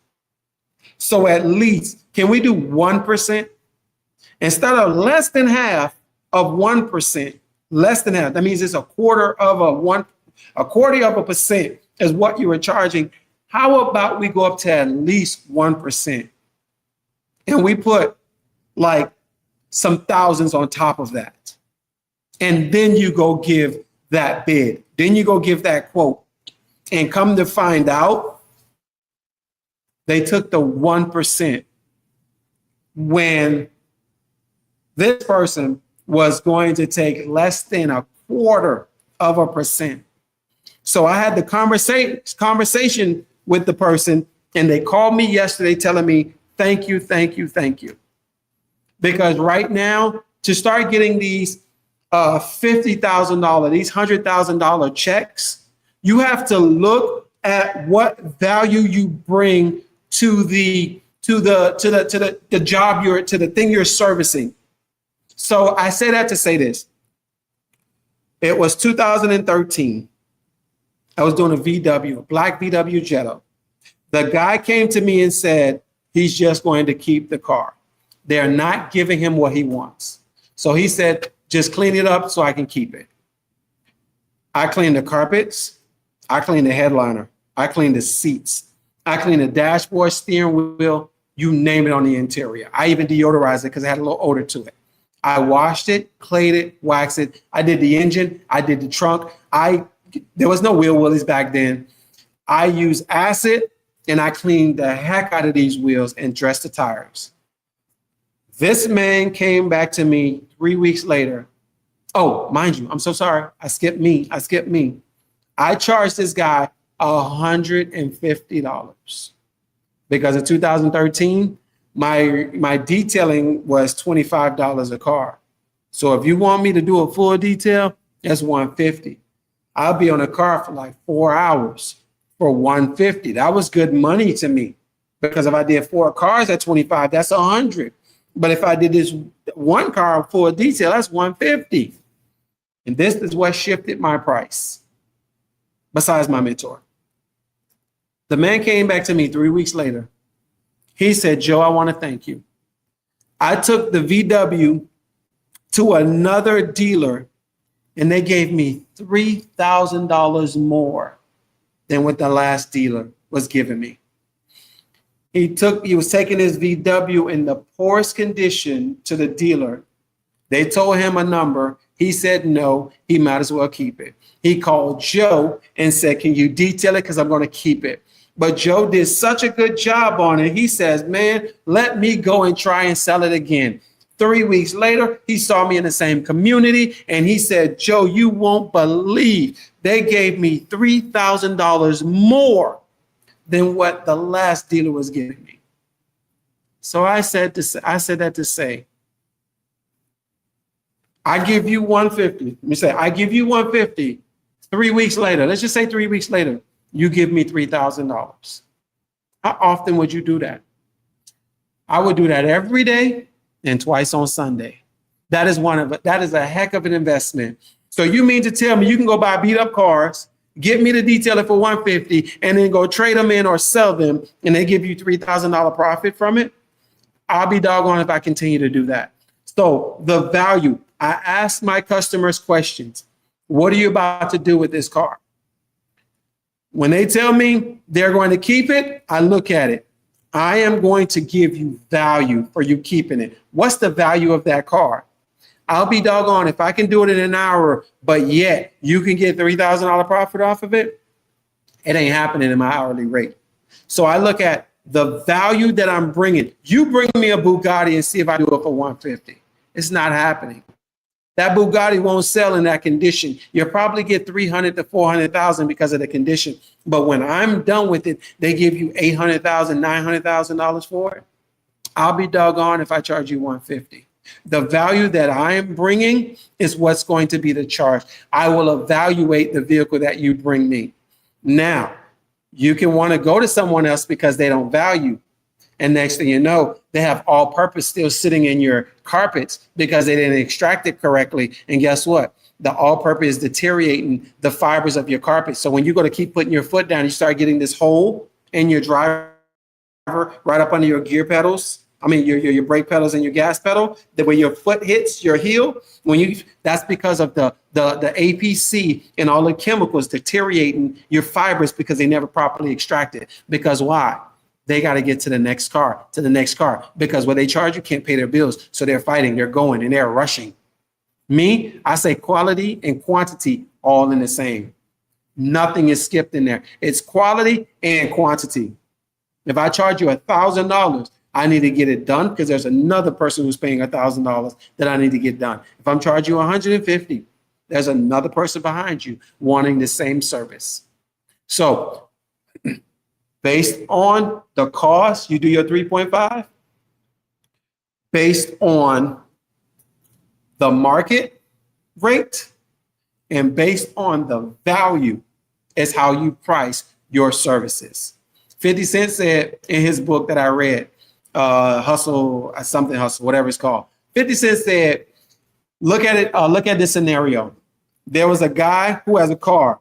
So at least, can we do 1%? Instead of less than half of 1%, less than half, that means it's a quarter of a percent is what you were charging. How about we go up to at least 1%? And we put like some thousands on top of that. And then you go give that bid. Then you go give that quote. And come to find out, they took the 1% when this person was going to take less than 0.25%. So I had the conversation with the person, and they called me yesterday telling me, thank you, thank you, thank you. Because right now, to start getting these $50,000, these $100,000 checks, you have to look at what value you bring to the job to the thing you're servicing. So I say that to say this. It was 2013. I was doing a VW, black VW Jetta. The guy came to me and said, he's just going to keep the car. They're not giving him what he wants. So he said, just clean it up so I can keep it. I cleaned the carpets. I cleaned the headliner. I cleaned the seats. I cleaned the dashboard, steering wheel, you name it on the interior. I even deodorized it because it had a little odor to it. I washed it, clayed it, waxed it. I did the engine. I did the trunk. There was no wheel wellies back then. I used acid and I cleaned the heck out of these wheels and dressed the tires. This man came back to me 3 weeks later. Oh, mind you, I'm so sorry. I skipped me. I charged this guy $150 because in 2013, my detailing was $25 a car. So if you want me to do a full detail, that's $150. I'll be on a car for like 4 hours for $150. That was good money to me because if I did 4 cars at $25, that's $100. But if I did this one car full detail, that's $150. And this is what shifted my price. Besides my mentor. The man came back to me 3 weeks later. He said, Joe, I want to thank you. I took the VW to another dealer and they gave me $3,000 more than what the last dealer was giving me. He was taking his VW in the poorest condition to the dealer. They told him a number. He said no, he might as well keep it. He called Joe and said, can you detail it? Because I'm going to keep it. But Joe did such a good job on it. He says, man, let me go and try and sell it again. 3 weeks later, he saw me in the same community and he said, Joe, you won't believe they gave me $3,000 more than what the last dealer was giving me. So I said that to say, I give you $150. Let me say, I give you $150. 3 weeks later, let's just say 3 weeks later, you give me $3,000. How often would you do that? I would do that every day and twice on Sunday. That is a heck of an investment. So you mean to tell me you can go buy beat up cars, get me the detailer for $150, and then go trade them in or sell them, and they give you $3,000 profit from it? I'll be doggone if I continue to do that. So the value, I ask my customers questions. What are you about to do with this car? When they tell me they're going to keep it, I look at it. I am going to give you value for you keeping it. What's the value of that car? I'll be doggone if I can do it in an hour, but yet you can get $3,000 profit off of it. It ain't happening in my hourly rate. So I look at the value that I'm bringing. You bring me a Bugatti and see if I do it for $150. It's not happening. That Bugatti won't sell in that condition. You'll probably get 300 to 400,000 because of the condition. But when I'm done with it, they give you $800,000, $900,000 for it. I'll be doggone if I charge you 150. The value that I am bringing is what's going to be the charge. I will evaluate the vehicle that you bring me. Now, you can want to go to someone else because they don't value. And next thing you know, they have all purpose still sitting in your carpets because they didn't extract it correctly. And guess what? The all purpose is deteriorating the fibers of your carpet. So when you go to keep putting your foot down, you start getting this hole in your driver right up under your gear pedals. I mean, your brake pedals and your gas pedal, that when your foot hits your heel, that's because of the APC and all the chemicals deteriorating your fibers because they never properly extracted. Because why? They got to get to the next car, because when they charge you can't pay their bills. So they're fighting, they're going, and they're rushing. Me, I say quality and quantity all in the same. Nothing is skipped in there. It's quality and quantity. If I charge you $1,000, I need to get it done because there's another person who's paying $1,000 that I need to get done. If I'm charging you 150, there's another person behind you wanting the same service. So based on the cost, you do your 3.5. Based on the market rate and based on the value is how you price your services. 50 Cent said in his book that I read, Hustle, whatever it's called. 50 Cent said, look at this scenario. There was a guy who has a car.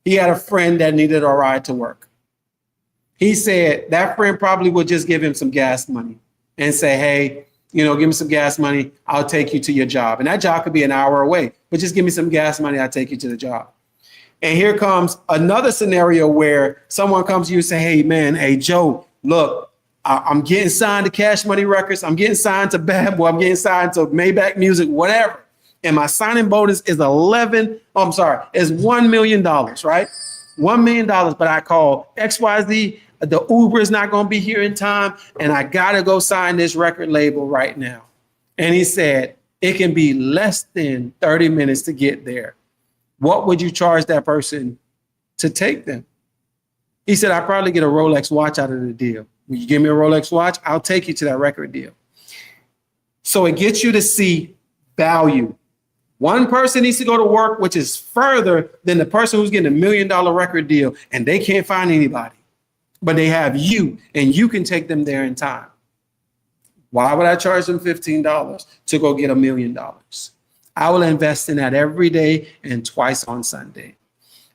He had a friend that needed a ride to work. He said that friend probably would just give him some gas money and say, hey, give me some gas money. I'll take you to your job. And that job could be an hour away, but just give me some gas money. I'll take you to the job. And here comes another scenario where someone comes to you and say, hey, Joe, look, I'm getting signed to Cash Money Records. I'm getting signed to Bad Boy. I'm getting signed to Maybach Music, whatever. And my signing bonus is $1 million, right? $1 million, but I call XYZ. The Uber is not going to be here in time. And I got to go sign this record label right now. And he said, it can be less than 30 minutes to get there. What would you charge that person to take them? He said, I'd probably get a Rolex watch out of the deal. Will you give me a Rolex watch? I'll take you to that record deal. So it gets you to see value. One person needs to go to work, which is further than the person who's getting $1 million record deal, and they can't find anybody. But they have you, and you can take them there in time. Why would I charge them $15 to go get $1 million? I will invest in that every day and twice on Sunday.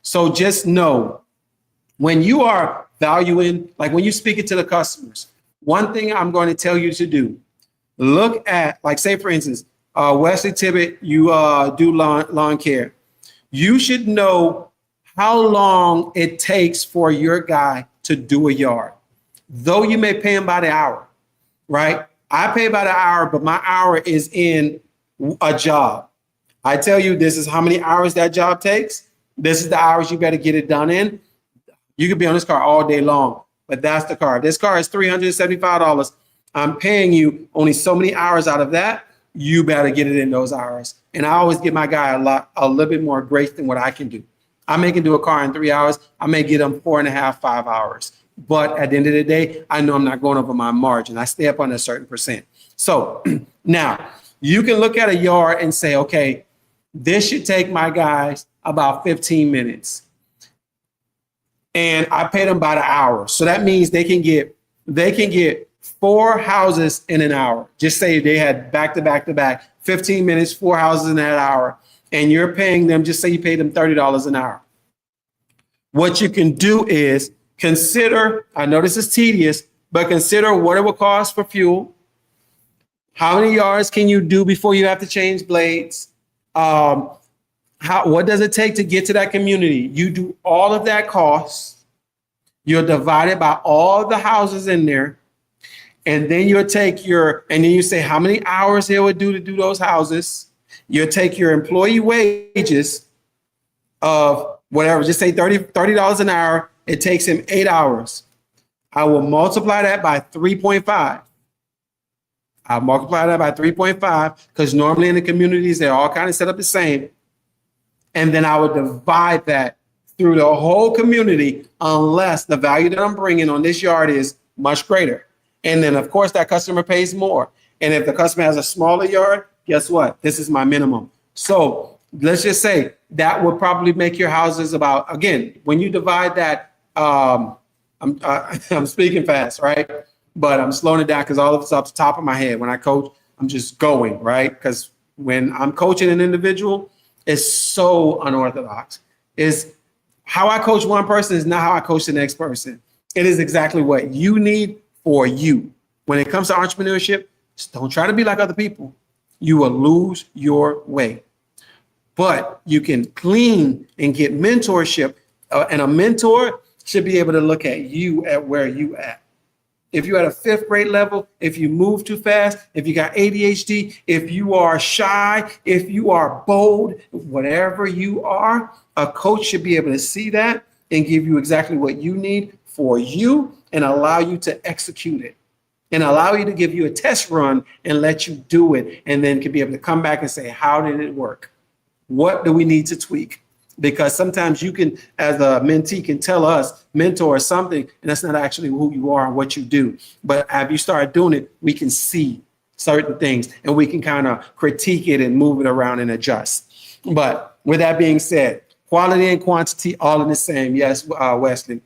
So just know, when you are valuing, like when you speak it to the customers, one thing I'm going to tell you to do, look at, like say for instance, Wesley Tibbet, you do lawn care. You should know how long it takes for your guy to do a yard. Though you may pay him by the hour, right? I pay by the hour, but my hour is in a job. I tell you, this is how many hours that job takes. This is the hours you better get it done in. You could be on this car all day long, but that's the car. This car is $375. I'm paying you only so many hours out of that. You better get it in those hours. And I always give my guy a little bit more grace than what I can do. I may can do a car in 3 hours. I may get them 4.5, 5 hours. But at the end of the day, I know I'm not going over my margin. I stay up on a certain percent. So now you can look at a yard and say, okay, this should take my guys about 15 minutes. And I pay them by the hour. So that means they can get 4 houses in an hour. Just say they had back to back, 15 minutes, 4 houses in that hour. And you're paying them, just say you pay them $30 an hour. What you can do is consider, I know this is tedious, but consider what it will cost for fuel. How many yards can you do before you have to change blades? What does it take to get to that community? You do all of that cost. You're divided by all the houses in there. And then you'll take and then you say how many hours it would do to do those houses. You'll take your employee wages of whatever, just say $30 an hour. It takes him 8 hours. I will multiply that by 3.5. I multiply that by 3.5 because normally in the communities, they're all kind of set up the same. And then I would divide that through the whole community unless the value that I'm bringing on this yard is much greater. And then, of course, that customer pays more. And if the customer has a smaller yard, guess what? This is my minimum. So let's just say that would probably make your houses about, again, when you divide that, I'm speaking fast, right? But I'm slowing it down because all of it's off the top of my head. When I coach, I'm just going, right? Because when I'm coaching an individual, it's so unorthodox. Is how I coach one person is not how I coach the next person. It is exactly what you need for you. When it comes to entrepreneurship, just don't try to be like other people. You will lose your way. But you can glean and get mentorship, and a mentor should be able to look at you at where you at. If you're at a 5th grade level, if you move too fast, if you got ADHD, if you are shy, if you are bold, whatever you are, a coach should be able to see that and give you exactly what you need for you and allow you to execute it and allow you to give you a test run and let you do it. And then can be able to come back and say, how did it work? What do we need to tweak? Because sometimes you can, as a mentee, can tell us, mentor something, and that's not actually who you are and what you do. But as you start doing it, we can see certain things and we can kind of critique it and move it around and adjust. But with that being said, quality and quantity all in the same. Yes, Wesley.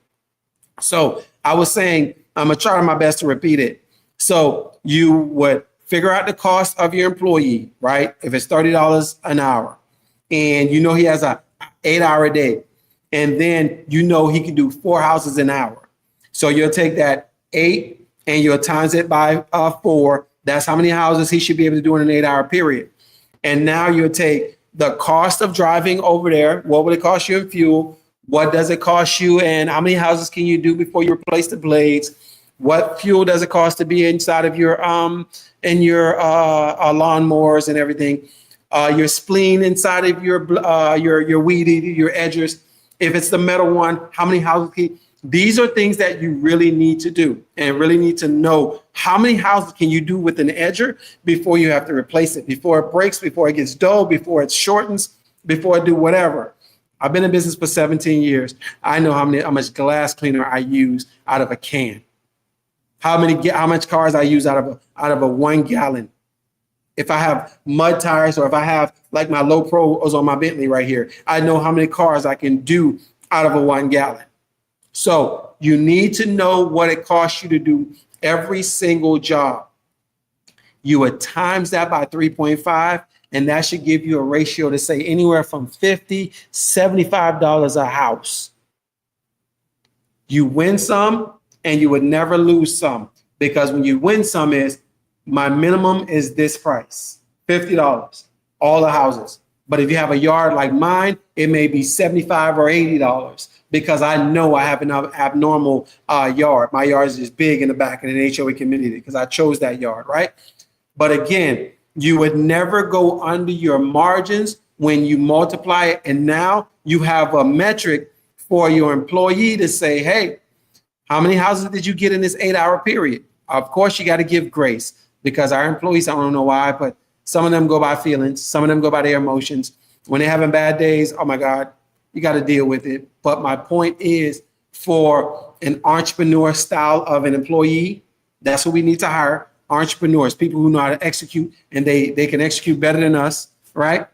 So I was saying, I'm going to try my best to repeat it. So you would figure out the cost of your employee, right? If it's $30 an hour and you know he has a 8-hour day, and then you know he can do 4 houses an hour. So you'll take that 8 and you'll times it by 4. That's how many houses he should be able to do in an 8-hour period. And now you'll take the cost of driving over there. What would it cost you in fuel? What does it cost you? And how many houses can you do before you replace the blades? What fuel does it cost to be inside of your lawnmowers and everything? Your spleen inside of your weed eater, your edgers. If it's the metal one, how many houses these are things that you really need to do and really need to know how many houses can you do with an edger before you have to replace it, before it breaks, before it gets dull, before it shortens, before it do whatever. I've been in business for 17 years. I know how much glass cleaner I use out of a can. How much cars I use out of a 1 gallon. If I have mud tires or if I have like my low pros on my Bentley right here, I know how many cars I can do out of a 1 gallon. So you need to know what it costs you to do every single job. You would times that by 3.5, and that should give you a ratio to say anywhere from $50, $75 a house. You win some and you would never lose some, because when you win some is, my minimum is this price, $50, all the houses. But if you have a yard like mine, it may be $75 or $80 because I know I have an abnormal yard. My yard is just big in the back in an HOA community because I chose that yard, right? But again, you would never go under your margins when you multiply it. And now you have a metric for your employee to say, hey, how many houses did you get in this 8-hour period? Of course, you got to give grace. Because our employees, I don't know why, but some of them go by feelings. Some of them go by their emotions. When they're having bad days, oh my God, you got to deal with it. But my point is, for an entrepreneur style of an employee, that's what we need to hire. Entrepreneurs, people who know how to execute, and they can execute better than us, right?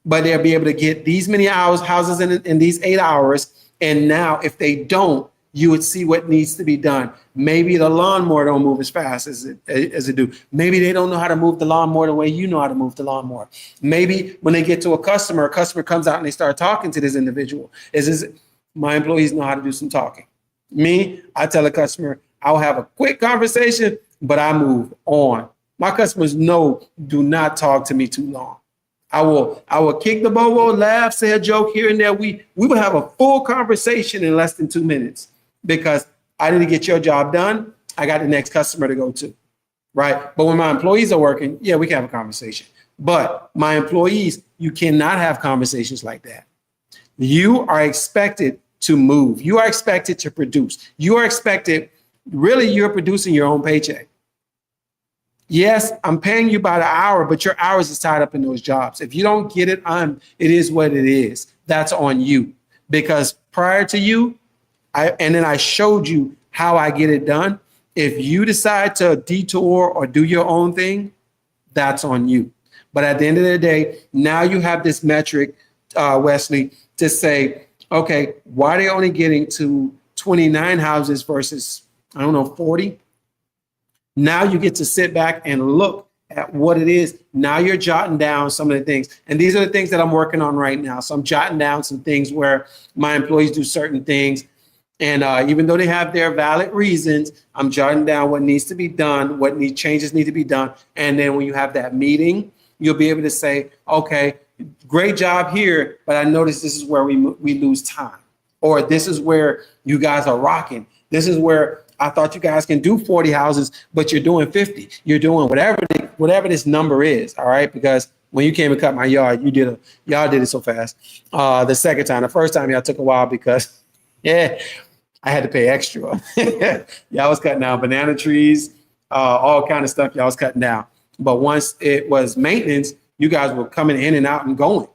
But they'll be able to get these many houses in these 8 hours. And now if they don't, you would see what needs to be done. Maybe the lawnmower don't move as fast as it do. Maybe they don't know how to move the lawnmower the way you know how to move the lawnmower. Maybe when they get to a customer comes out and they start talking to this individual. My employees know how to do some talking. Me, I tell a customer, I'll have a quick conversation, but I move on. My customers know, do not talk to me too long. I will kick the bobo, laugh, say a joke here and there. We will have a full conversation in less than 2 minutes. Because I didn't get your job done, I got the next customer to go to, right? But when my employees are working, yeah, we can have a conversation. But my employees, you cannot have conversations like that. You are expected to move. You are expected to produce. You are expected, really, you're producing your own paycheck. Yes, I'm paying you by the hour, but your hours is tied up in those jobs. If you don't get it, it is what it is. That's on you. Because prior to you, and then I showed you how I get it done. If you decide to detour or do your own thing, that's on you. But at the end of the day, now you have this metric, Wesley, to say, okay, why are they only getting to 29 houses versus, I don't know, 40? Now you get to sit back and look at what it is. Now you're jotting down some of the things. And these are the things that I'm working on right now. So I'm jotting down some things where my employees do certain things. And even though they have their valid reasons, I'm jotting down what needs to be done, changes need to be done. And then when you have that meeting, you'll be able to say, okay, great job here, but I noticed this is where we lose time. Or this is where you guys are rocking. This is where I thought you guys can do 40 houses, but you're doing 50. You're doing whatever this number is, all right? Because when you came and cut my yard, y'all did it so fast. The second time, the first time y'all took a while because I had to pay extra. Y'all was cutting down banana trees, all kind of stuff y'all was cutting down. But once it was maintenance, you guys were coming in and out and going.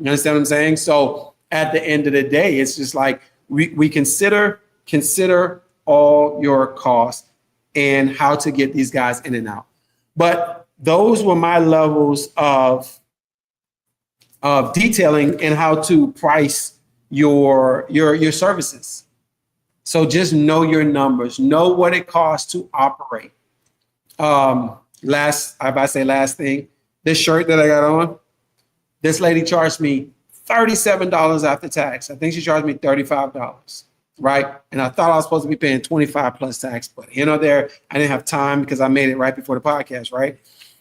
You understand what I'm saying? So at the end of the day, it's just like we consider all your costs and how to get these guys in and out. But those were my levels of detailing and how to price your services. So just know your numbers, know what it costs to operate. Last thing, this shirt that I got on, this lady charged me $37 after tax. I think she charged me $35, right? And I thought I was supposed to be paying 25 plus tax, but there, I didn't have time because I made it right before the podcast, right?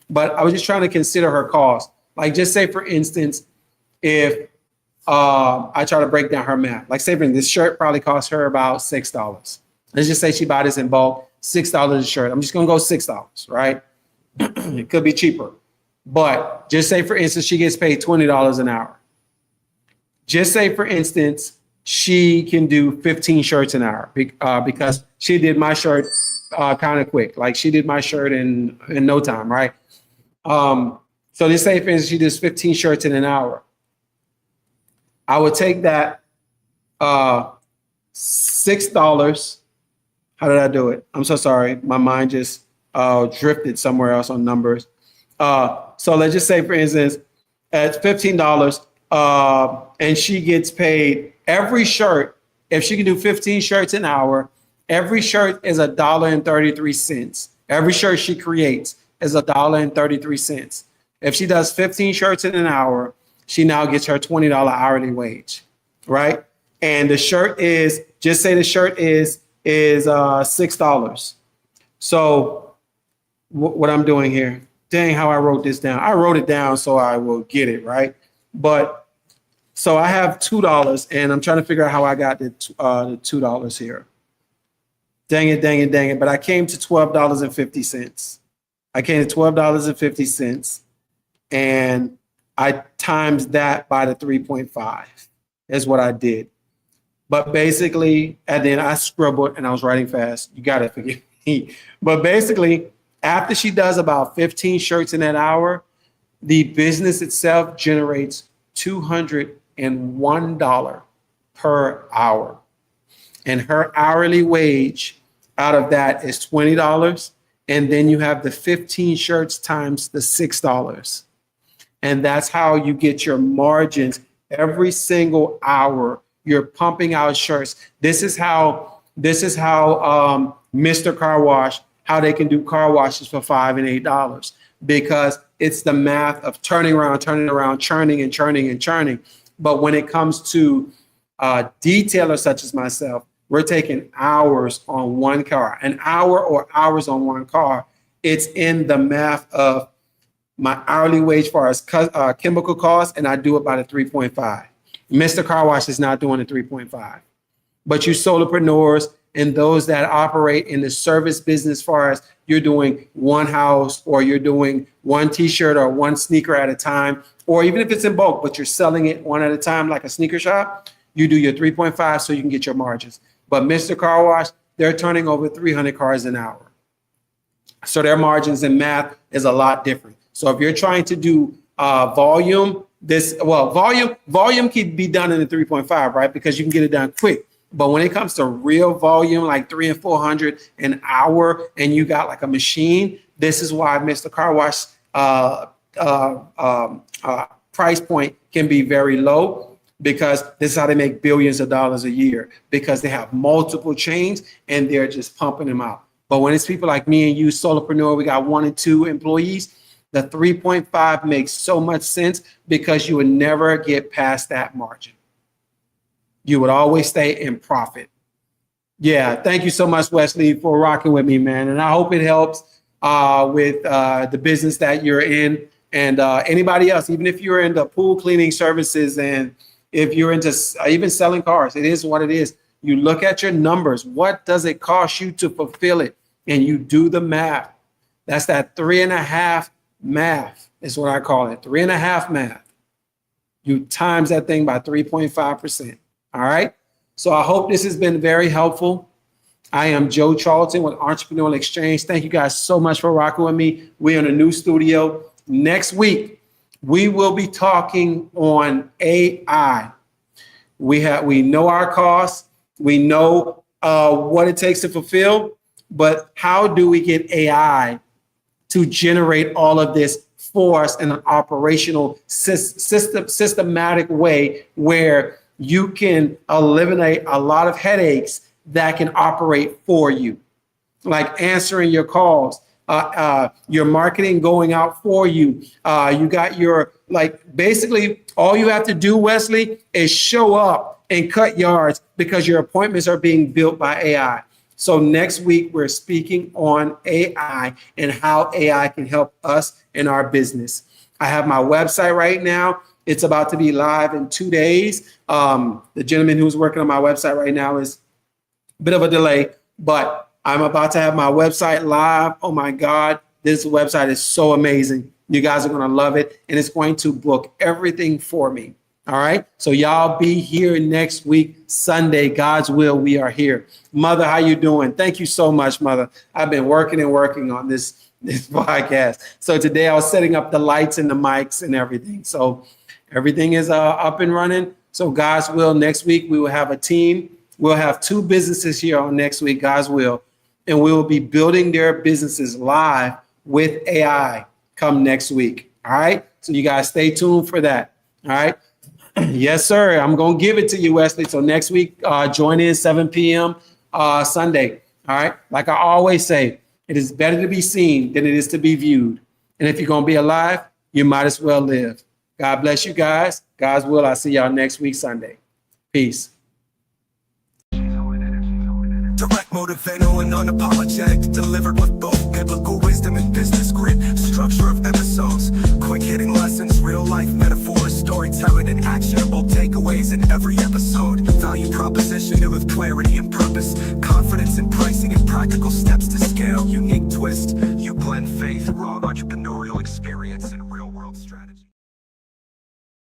But I was just trying to consider her cost. Like just say, for instance, if I try to break down her math, like say for instance, this shirt probably cost her about $6. Let's just say she bought this in bulk, $6 a shirt. I'm just gonna go $6, right? It could be cheaper. But just say, for instance, she gets paid $20 an hour. Just say, for instance, she can do 15 shirts an hour because she did my shirt kind of quick. Like she did my shirt in no time, right? So just say, for instance, she does 15 shirts in an hour. I would take that $6. How did I do it? I'm so sorry. My mind just drifted somewhere else on numbers. So let's just say, for instance, at $15, and she gets paid every shirt. If she can do 15 shirts an hour, every shirt is $1.33. Every shirt she creates is $1.33. If she does 15 shirts in an hour, she now gets her $20 hourly wage, right? And the shirt is, just say the shirt is $6. So what I'm doing here, dang, how I wrote this down. I wrote it down so I will get it, right? But so I have $2 and I'm trying to figure out how I got the $2 here. Dang it. But I came to $12.50. I came to $12.50 and I times that by the 3.5 is what I did. But basically, and then I scribbled and I was writing fast. You got to forgive me. But basically, after she does about 15 shirts in that hour, the business itself generates $201 per hour. And her hourly wage out of that is $20. And then you have the 15 shirts times the $6. And that's how you get your margins every single hour. You're pumping out shirts. This is how Mr. Car Wash, how they can do car washes for $5 and $8, because it's the math of turning around, churning and churning. But when it comes to detailers such as myself, we're taking hours on one car, an hour or hours on one car. It's in the math of my hourly wage for as chemical costs, and I do it by the 3.5. Mr. Car Wash is not doing the 3.5. But you solopreneurs and those that operate in the service business, far as you're doing one house or you're doing one t-shirt or one sneaker at a time, or even if it's in bulk, but you're selling it one at a time like a sneaker shop, you do your 3.5 so you can get your margins. But Mr. Car Wash, they're turning over 300 cars an hour. So their margins in math is a lot different. So if you're trying to do volume, volume can be done in the 3.5, right? Because you can get it done quick. But when it comes to real volume, like 300 and 400 an hour, and you got like a machine, this is why Mr. Car Wash price point can be very low, because this is how they make billions of dollars a year, because they have multiple chains and they're just pumping them out. But when it's people like me and you, solopreneur, we got 1 and 2 employees, the 3.5 makes so much sense, because you would never get past that margin. You would always stay in profit. Yeah, thank you so much, Wesley, for rocking with me, man. And I hope it helps with the business that you're in, and anybody else, even if you're into pool cleaning services, and if you're into even selling cars, it is what it is. You look at your numbers. What does it cost you to fulfill it? And you do the math. That's that 3.5 math is what I call it. 3.5 math. You times that thing by 3.5%. All right. So I hope this has been very helpful. I am Joe Charlton with Entrepreneurial Exchange. Thank you guys so much for rocking with me. We're in a new studio. Next week, we will be talking on AI. We know our costs. We know what it takes to fulfill, but how do we get AI to generate all of this for us in an operational systematic way, where you can eliminate a lot of headaches that can operate for you, like answering your calls, your marketing going out for you. You got your, basically all you have to do, Wesley, is show up and cut yards, because your appointments are being built by AI. So next week, we're speaking on AI and how AI can help us in our business. I have my website right now. It's about to be live in 2 days. The gentleman who's working on my website right now is a bit of a delay, but I'm about to have my website live. Oh my God, this website is so amazing. You guys are going to love it, and it's going to book everything for me. All right. So y'all be here next week, Sunday. God's will, we are here. Mother, how you doing? Thank you so much, Mother. I've been working on this podcast. So today I was setting up the lights and the mics and everything. So everything is up and running. So God's will, next week we will have a team. We'll have 2 businesses here on next week, God's will, and we will be building their businesses live with AI come next week. All right. So you guys stay tuned for that. All right. Yes, sir. I'm going to give it to you, Wesley. So next week, join in 7 p.m. Sunday. All right. Like I always say, it is better to be seen than it is to be viewed. And if you're going to be alive, you might as well live. God bless you guys. God's will. I'll see y'all next week, Sunday. Peace. Direct, motivational, and unapologetic, delivered with both biblical wisdom and business grit. Structure of episodes, quick hitting lessons, real life metaphors, storytelling, and actionable takeaways in every episode. Value proposition with clarity and purpose, confidence in pricing and practical steps to scale. Unique twist, you blend faith, raw entrepreneurial experience.